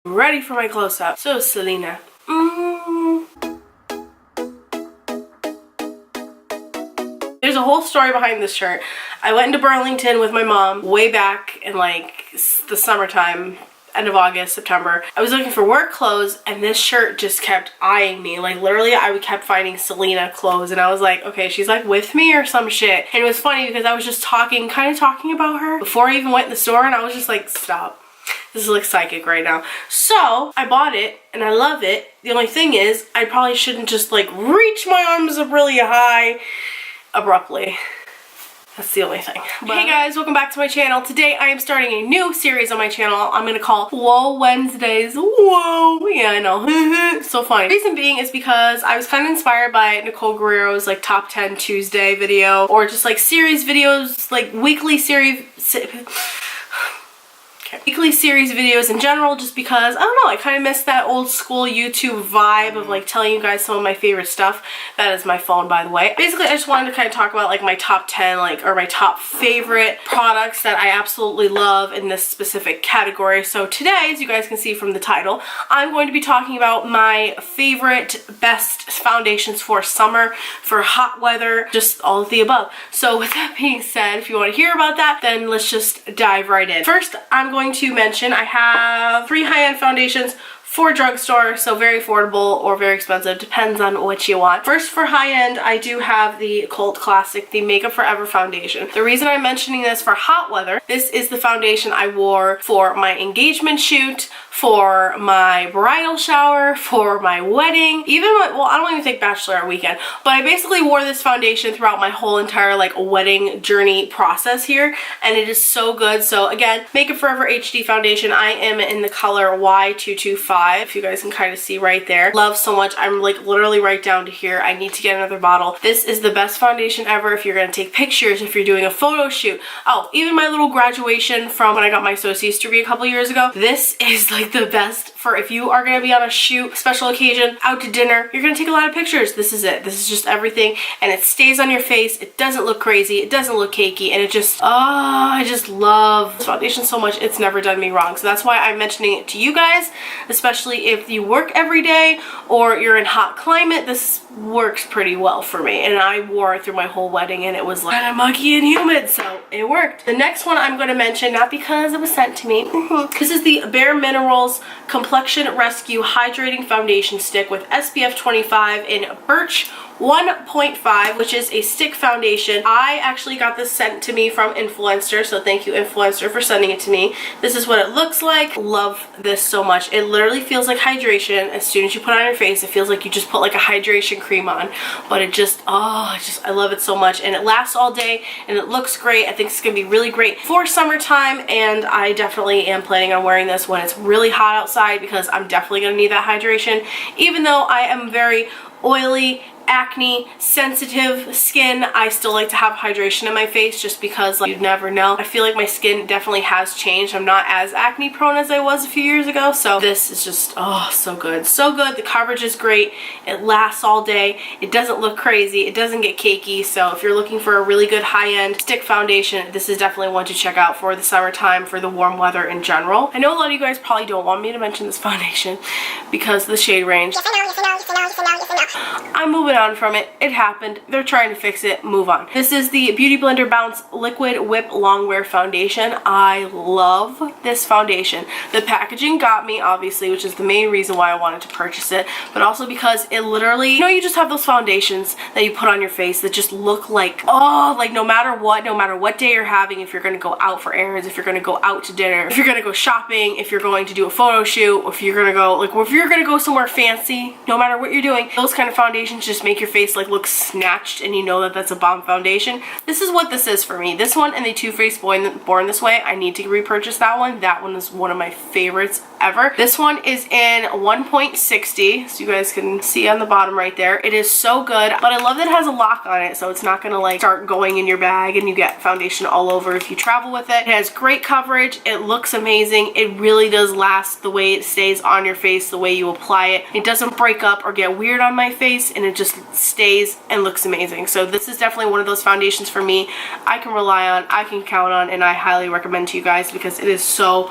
Ready for my close-up. So, Selena. There's a whole story behind this shirt. I went into Burlington with my mom way back in like the summertime, end of August, September. I was looking for work clothes and this shirt just kept eyeing me. Like literally I kept finding Selena clothes and I was like, okay, she's like with me or some shit. And it was funny because I was just kind of talking about her before I even went in the store and I was just like, stop. This is like psychic right now. So I bought it and I love it. The only thing is I probably shouldn't just like reach my arms up really high abruptly. That's the only thing. But hey guys, welcome back to my channel. Today I am starting a new series on my channel I'm gonna call Whoa Wednesdays. Whoa. Yeah, I know. So funny. Reason being is because I was kind of inspired by Nicole Guerrero's like top 10 Tuesday video, or just like series videos, like weekly series videos in general, just because I don't know, I kind of miss that old school YouTube vibe of like telling you guys some of my favorite stuff. That is my phone, by the way. Basically I just wanted to kind of talk about like my top 10 or my top favorite products that I absolutely love in this specific category. So today, as you guys can see from the title, I'm going to be talking about my favorite best foundations for summer, for hot weather, just all of the above. So with that being said, if you want to hear about that, then let's just dive right in. First, I'm going to mention I have 3 high-end foundations for drugstore, so very affordable or very expensive, depends on what you want. First, for high-end, I do have the cult classic, the Makeup Forever foundation. The reason I'm mentioning this for hot weather, this is the foundation I wore for my engagement shoot, for my bridal shower, for my wedding, even well, I don't even think bachelorette weekend, but I basically wore this foundation throughout my whole entire like wedding journey process here, and it is so good. So again, Makeup Forever HD foundation. I am in the color Y225, if you guys can kind of see right there. Love so much. I'm like literally right down to here. I need to get another bottle. This is the best foundation ever if you're gonna take pictures, if you're doing a photo shoot. Oh, even my little graduation from when I got my associate's degree a couple years ago, this is like the best for if you are going to be on a shoot, special occasion, out to dinner, you're going to take a lot of pictures. This is it. This is just everything, and it stays on your face. It doesn't look crazy. It doesn't look cakey, and it just, I just love this foundation so much. It's never done me wrong. So that's why I'm mentioning it to you guys, especially if you work every day or you're in hot climate. This works pretty well for me, and I wore it through my whole wedding and it was like kind of muggy and humid, so it worked. The next one I'm going to mention, not because it was sent to me, this is the Bare Minerals Complexion Rescue Hydrating Foundation Stick with SPF 25 in Birch 1.5, which is a stick foundation. I actually got this sent to me from Influencer, so thank you Influencer for sending it to me. This is what it looks like. Love this so much. It literally feels like hydration. As soon as you put it on your face, it feels like you just put like a hydration cream on, but it just, I love it so much, and it lasts all day and it looks great. I think it's gonna be really great for summertime, and I definitely am planning on wearing this when it's really hot outside because I'm definitely gonna need that hydration. Even though I am very oily, acne sensitive skin, I still like to have hydration in my face just because like, you'd never know. I feel like my skin definitely has changed. I'm not as acne prone as I was a few years ago, so this is just so good. So good. The coverage is great. It lasts all day. It doesn't look crazy. It doesn't get cakey. So if you're looking for a really good high-end stick foundation, this is definitely one to check out for the summertime, for the warm weather in general. I know a lot of you guys probably don't want me to mention this foundation because of the shade range. I'm moving on from it. It happened. They're trying to fix it. Move on. This is the Beauty Blender Bounce Liquid Whip Longwear Foundation. I love this foundation. The packaging got me, obviously, which is the main reason why I wanted to purchase it, but also because it literally, you know, you just have those foundations that you put on your face that just look like, like no matter what day you're having, if you're going to go out for errands, if you're going to go out to dinner, if you're going to go shopping, if you're going to do a photo shoot, if you're going to go, like, if you're going to go somewhere fancy, no matter what you're doing, those kind of foundations just make your face like look snatched and you know that that's a bomb foundation. This is what this is for me. This one and the Too Faced Born This Way, I need to repurchase that one. That one is one of my favorites ever. This one is in 1.60, so you guys can see on the bottom right there. It is so good, but I love that it has a lock on it, so it's not gonna like start going in your bag and you get foundation all over if you travel with it. It has great coverage. It looks amazing. It really does last the way it stays on your face, the way you apply it. It doesn't break up or get weird on my face, and it just stays and looks amazing. So this is definitely one of those foundations for me I can rely on, I can count on, and I highly recommend to you guys because it is so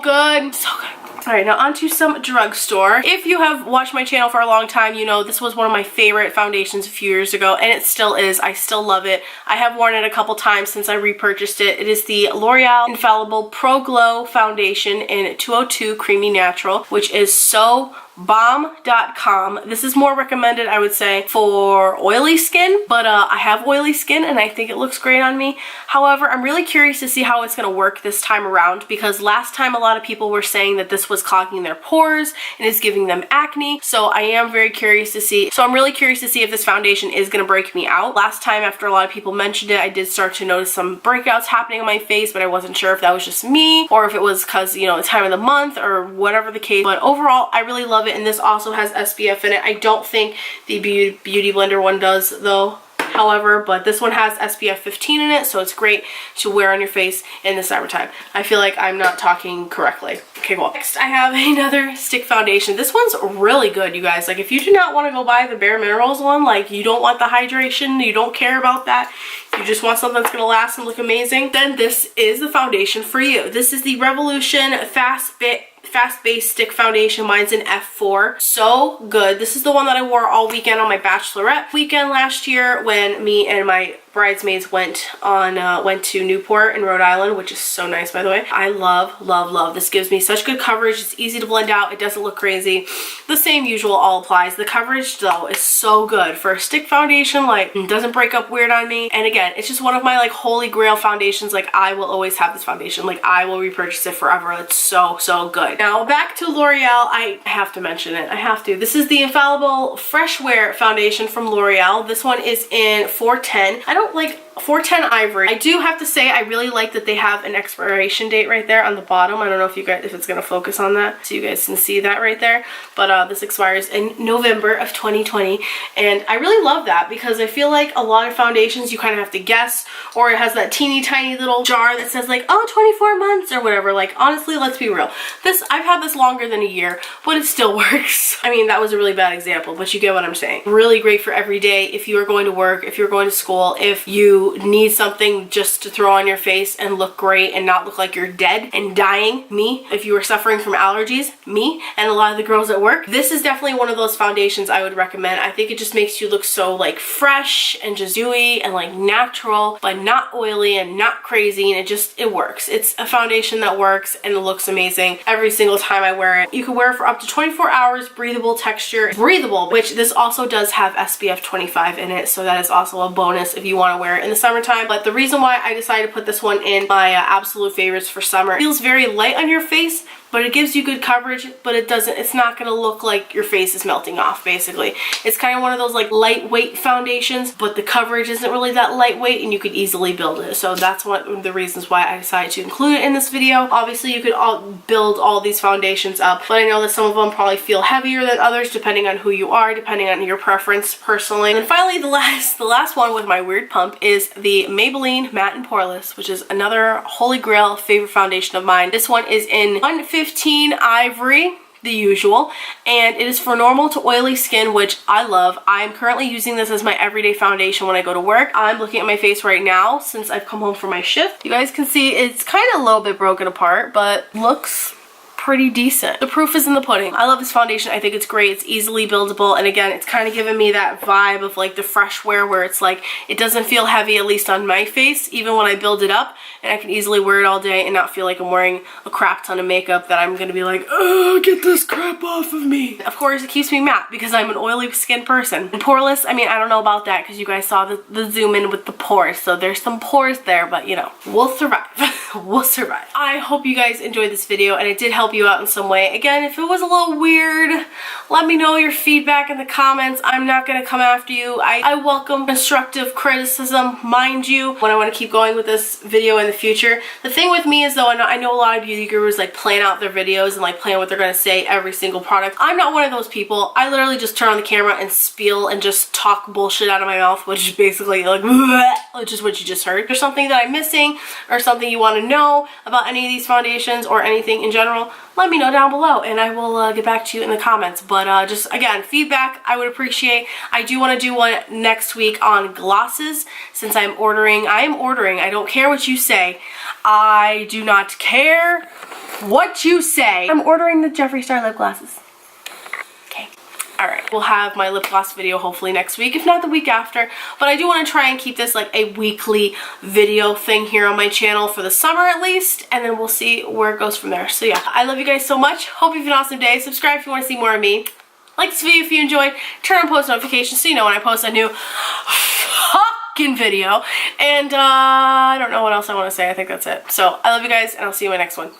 good. So good. Alright, now onto some drugstore. If you have watched my channel for a long time, you know this was one of my favorite foundations a few years ago, and it still is. I still love it. I have worn it a couple times since I repurchased it. It is the L'Oreal Infallible Pro Glow Foundation in 202 Creamy Natural, which is so bomb.com. This is more recommended, I would say, for oily skin, but I have oily skin and I think it looks great on me. However, I'm really curious to see how it's going to work this time around, because last time a lot of people were saying that this was clogging their pores and is giving them acne, so I am very curious to see. So I'm really curious to see if this foundation is going to break me out. Last time, after a lot of people mentioned it, I did start to notice some breakouts happening on my face, but I wasn't sure if that was just me or if it was because, you know, the time of the month or whatever the case. But overall, I really love it, and this also has SPF in it. I don't think the Beauty Blender one does though, however, but this one has SPF 15 in it, so it's great to wear on your face in the summertime. I feel like I'm not talking correctly. Okay, cool. Next, I have another stick foundation. This one's really good, you guys. Like, if you do not want to go buy the Bare Minerals one, like you don't want the hydration, you don't care about that, you just want something that's gonna last and look amazing, then this is the foundation for you. This is the Revolution Fast-Base Stick Foundation. Mine's in F4. So good. This is the one that I wore all weekend on my bachelorette weekend last year when me and my bridesmaids went to Newport in Rhode Island, which is so nice, by the way. I love this. Gives me such good coverage. It's easy to blend out. It doesn't look crazy. The same usual all applies. The coverage though is so good for a stick foundation. Like, it doesn't break up weird on me. And again, it's just one of my like holy grail foundations. Like, I will always have this foundation. Like, I will repurchase it forever. It's so good. Now back to L'Oreal. I have to mention it. I have to. This is the Infallible Fresh Wear Foundation from L'Oreal. This one is in 410. I don't like 410 Ivory. I do have to say I really like that they have an expiration date right there on the bottom. I don't know if you guys, if it's gonna focus on that so you guys can see that right there, but this expires in November of 2020, and I really love that because I feel like a lot of foundations you kind of have to guess, or it has that teeny tiny little jar that says like, oh, 24 months or whatever. Like, honestly, let's be real, this, I've had this longer than a year, but it still works. I mean, that was a really bad example, but you get what I'm saying. Really great for every day. If you are going to work, if you're going to school, if you need something just to throw on your face and look great and not look like you're dead and dying, me. If you are suffering from allergies, me, and a lot of the girls at work, this is definitely one of those foundations I would recommend. I think it just makes you look so like fresh and just dewy and like natural, but not oily and not crazy, and it works. It's a foundation that works and it looks amazing every single time I wear it. You can wear it for up to 24 hours, breathable texture, breathable, which this also does have SPF 25 in it, so that is also a bonus if you want to wear it in the summertime. But the reason why I decided to put this one in my absolute favorites for summer, it feels very light on your face, but it gives you good coverage, but it's not gonna look like your face is melting off, basically. It's kind of one of those like lightweight foundations, but the coverage isn't really that lightweight and you could easily build it. So that's one of the reasons why I decided to include it in this video. Obviously, you could build all these foundations up, but I know that some of them probably feel heavier than others, depending on who you are, depending on your preference personally. And then finally, the last one with my weird pump is the Maybelline Matte and Poreless, which is another holy grail favorite foundation of mine. This one is in 115 Ivory, the usual, and it is for normal to oily skin, which I love. I am currently using this as my everyday foundation when I go to work. I'm looking at my face right now since I've come home from my shift. You guys can see it's kind of a little bit broken apart, but looks pretty decent. The proof is in the pudding. I love this foundation. I think it's great. It's easily buildable, and again, it's kind of giving me that vibe of like the fresh wear where it's like it doesn't feel heavy, at least on my face, even when I build it up, and I can easily wear it all day and not feel like I'm wearing a crap ton of makeup that I'm gonna be like, oh, get this crap off of me. Of course, it keeps me matte because I'm an oily skin person. And poreless, I mean, I don't know about that because you guys saw the zoom in with the pores, so there's some pores there, but you know, we'll survive. We'll survive. I hope you guys enjoyed this video and it did help you out in some way. Again, if it was a little weird, let me know your feedback in the comments. I'm not gonna come after you. I welcome constructive criticism, mind you, when I want to keep going with this video in the future. The thing with me is though, I know a lot of beauty gurus like plan out their videos and like plan what they're gonna say every single product. I'm not one of those people. I literally just turn on the camera and spiel and just talk bullshit out of my mouth, which is basically like, which is what you just heard. If there's something that I'm missing or something you want to want to know about any of these foundations or anything in general, let me know down below and I will get back to you in the comments. But just again, feedback I would appreciate. I do want to do one next week on glosses since I am ordering. I don't care what you say. I do not care what you say. I'm ordering the Jeffree Star lip glosses. Okay. Alright, we'll have my lip gloss video hopefully next week, if not the week after. But I do want to try and keep this like a weekly video thing here on my channel for the summer at least, and then we'll see where it goes from there. So yeah, I love you guys so much. Hope you have an awesome day. Subscribe if you want to see more of me. Like this video if you enjoyed. Turn on post notifications so you know when I post a new fucking video. And I don't know what else I want to say. I think that's it. So I love you guys, and I'll see you in my next one.